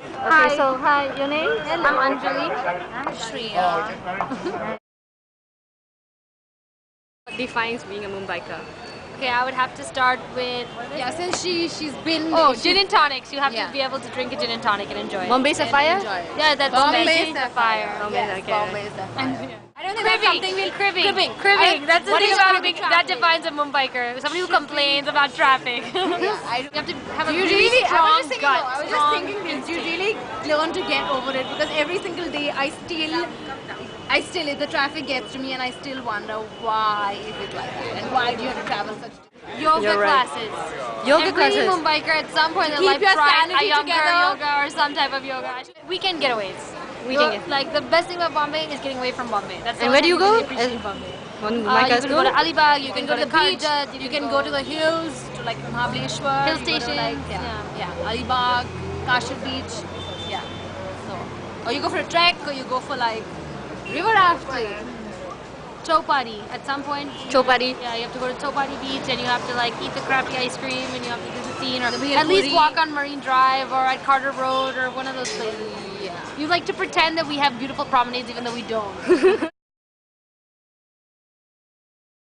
Okay, so hi, your name? I'm Anjali. I'm Shreya. What defines being a Mumbaikar? Okay, I would have to start with Since she's been. gin and tonics. You have Yeah. to be able to drink a gin and tonic and enjoy it. Bombay Sapphire? Enjoy it. Yeah, that's Bombay Bombay Sapphire. Sapphire. Bombay, Yes, okay. Bombay Sapphire. I don't think that's Cribbing. something we'll Cribbing. Cribbing. That's the What thing is about cribbing? that defines a Mumbiker. Somebody who complains about traffic. Yeah, You have to have a do you really really? strong I was just thinking. gut. I was just strong thinking this. Do you instinct. really learn to get over it? Because every single day if the traffic gets to me, and I still wonder why is it like that, and why do you have to travel such? Yoga You're right. classes. Yoga Every classes. Mumbiker at some point in their keep life your tried a sanity younger together. yoga or some type of yoga. Weekend getaways. Weekend Go- Like the best thing about Bombay is getting away from Bombay. That's the And only where do you time go? really appreciate Bombay. When You Mumbaikars can go to go? Alibag, you can Go go to the beach. Karjat, You can go to the hills, to like Mahabaleshwar. Hill you go to, stations, like, yeah. Alibag, Kashmir beach. Yeah. So, or you go for a trek, or you go for like river rafting. Chowpatty at some point. Chowpatty. Yeah, you have to go to Chowpatty beach and you have to like eat the crappy ice cream and you have to do the scene or The at least Bhel walk on Marine Drive or at Carter Road or one of those places. Yeah. You like to pretend that we have beautiful promenades even though we don't.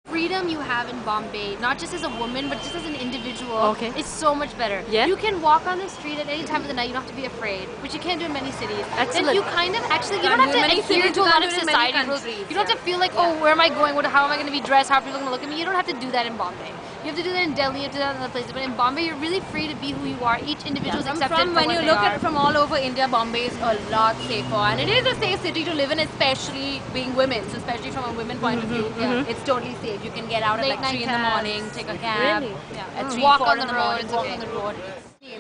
Freedom you have in Bombay, not just as a woman, but just as an individual, Okay. is so much better. Yeah? You can walk on the street at any time of the night. You don't have to be afraid, which you can't do in many cities. Excellent. And you kind of actually, you Can't don't have do to in many adhere cities, to a you lot can't of do in many society rules. countries, You don't have to feel like, oh, where am I going? How am I going to be dressed? How are people going to look at me? You don't have to do that in Bombay. You have to do that in Delhi, you have to do that in other places. But in Bombay, you're really free to be who you are. Each individual is accepted From for when what you they look are. at it from all over India, Bombay is a lot safer, and it is a safe city to live in, especially being women. So especially from a women point of view, it's totally safe. You can get out at Late like night 3 in the cabs. morning, take a cab. Really? Yeah, at 3, Walk 4 on in the the road, morning, it's walk okay. on the road.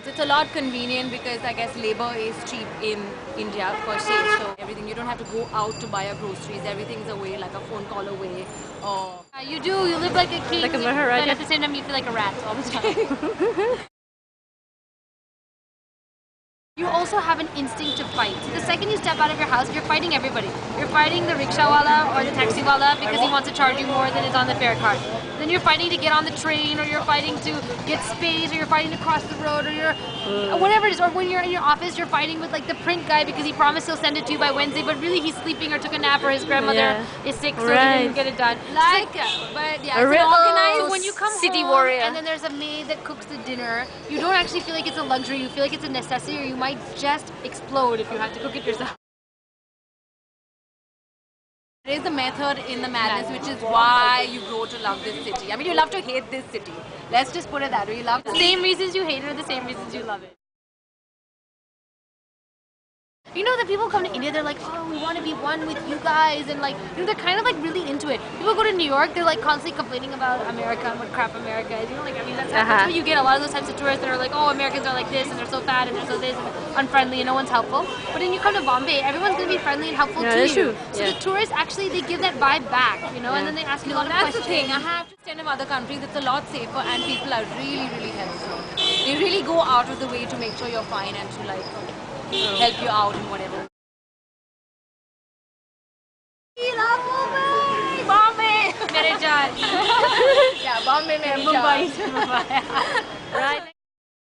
So it's a lot convenient because I guess labor is cheap in India per se. So everything, you don't have to go out to buy your groceries. Everything's away, like a phone call away. Or You do, you live like a king. Like a Maharaja. But at the same time, you feel like a rat all the time. You also have an instinct to fight. The second you step out of your house, you're fighting everybody. You're fighting the rickshawala or the taxiwala because he wants to charge you more than is on the fare card. Then you're fighting to get on the train, or you're fighting to get space, or you're fighting to cross the road, or you're whatever it is. Or when you're in your office, you're fighting with like the print guy because he promised he'll send it to you by Wednesday, but really he's sleeping or took a nap or his grandmother is sick, so he Right. didn't get it done. like, but yeah, A it's real an organized. So when you come city home warrior. and then there's a maid that cooks the dinner, you don't actually feel like it's a luxury. You feel like it's a necessity, or you might just explode if you have to cook it yourself. There is the method in the madness, which is why you grow to love this city. I mean, you love to hate this city. Let's just put it that way. You love The same reasons you hate it are the same reasons you love it. You know that people come to India, they're like, oh, we want to be one with you guys, and like, you know, they're kind of like really into it. People go to New York, they're like constantly complaining about America and what crap America is. You know, like, I mean, that's what you get. A lot of those types of tourists that are like, oh, Americans are like this, and they're so fat, and they're so this, and unfriendly, and no one's helpful. But then you come to Bombay, everyone's going to be friendly and helpful Yeah, to that's you. true. So Yeah. the tourists actually, they give that vibe back, you know, and then they ask you a lot of That's the questions. thing. I have to stand in other countries. It's a lot safer, and people are really, really helpful. They really go out of the way to make sure you're fine and to like help you out in whatever. We love Mumbai, Bombay. Mere jaan. Yeah, Bombay, Mumbai. Right.